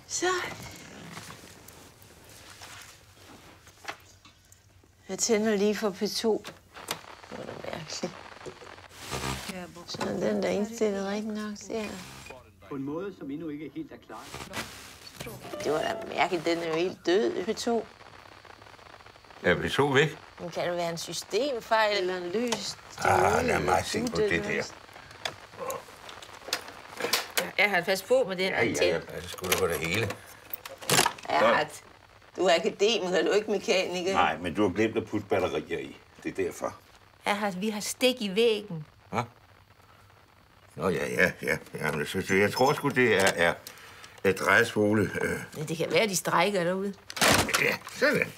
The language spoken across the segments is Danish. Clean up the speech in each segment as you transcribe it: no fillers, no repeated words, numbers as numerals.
Så. Jeg tænder lige for P2. Det var da mærkeligt. Så den der indstillet rigtig nok, ser jeg. På en måde, som endnu ikke helt er klar. Det var da mærkeligt, den er jo helt død, P2. Er P2 væk? Men kan det være en systemfejl eller en løs? Lad mig se på det der. Jeg har fast på med den antenne. Ja, det skulle på det hele. Du er akademiker, du er ikke mekaniker. Nej, men du har glemt at putte batterier i. Det er derfor. Vi har stik i væggen. Hvad? Nå, ja. Jamen, jeg tror sgu, det er drejespole. Men det kan være, de strækker derude. Ja, sådan.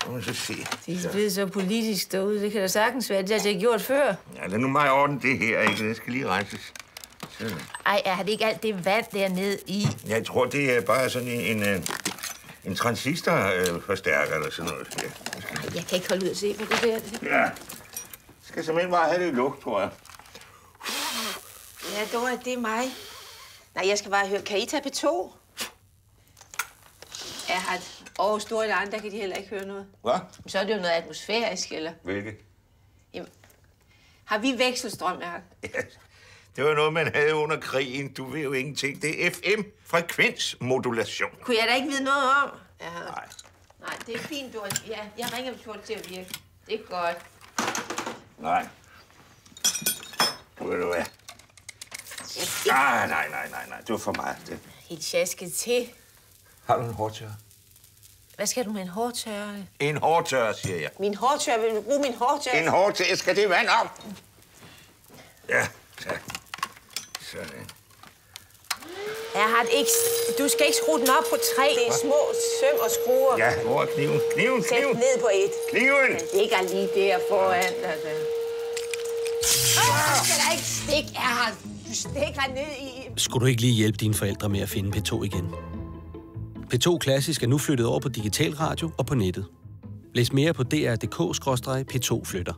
Må man så se. De er blevet så politisk derude. Det kan da sagtens være. Det har jeg gjort før. Ja, lad nu mig ordne det her, ikke? Det skal lige renses. Sådan. Ej, er det ikke alt det vand dernede i? Jeg tror, det er bare sådan en transistorforstærker eller sådan noget. Ja. Ej, jeg kan ikke holde ud at se på det der. Ja. Skal simpelthen bare have det lugt, tror jeg. Ja, Dora, det er mig. Nej, jeg skal bare høre. Kan I tage P2? Aarhus Store eller andre, kan de heller ikke høre noget. Hvad? Så er det jo noget atmosfærisk, eller? Hvilket? Jamen, har vi vekselstrøm, Jacob? Ja, det var noget, man havde under krigen. Du ved jo ingenting. Det er FM-frekvensmodulation. Kunne jeg da ikke vide noget om? Nej. Nej, det er fint, Dora. Ja, jeg ringer på det til at virke. Det er godt. Nej. Ved du hvad? Nej. Det var for meget. Det. Helt sjasket til. Har du en hårdtørrer? Hvad skal du med en hårdtørrer? En hårdtørrer, siger jeg. Min hårdtørrer? Vil du bruge min hårdtørrer? En hårdtørrer? Skal det vand op? Ja, tak. Sådan. Du skal ikke skrue den op på 3. Det er små søm og skruer. Ja, hvor er kniven? Kniven. Sæt ned på 1. Kniven! Den ligger lige der foran dig. Du skal da ikke stikke, Erhard. Du stikker ned i... Skulle du ikke lige hjælpe dine forældre med at finde P2 igen? P2 Klassisk er nu flyttet over på digital radio og på nettet. Læs mere på dr.dk/P2-flytter.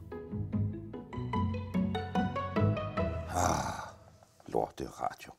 Lorte radio.